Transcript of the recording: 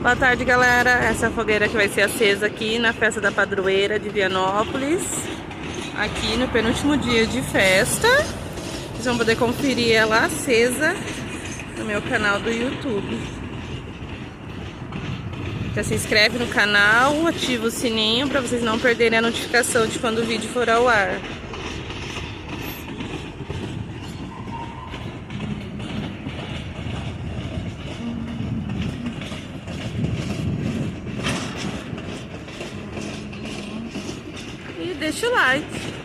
Boa tarde, galera. Essa é a fogueira que vai ser acesa aqui na festa da padroeira de Vianópolis. Aqui no penúltimo dia de festa. Vocês vão poder conferir ela acesa no meu canal do YouTube. Já se inscreve no canal, ativa o sininho para vocês não perderem a notificação de quando o vídeo for ao ar. E deixa o like.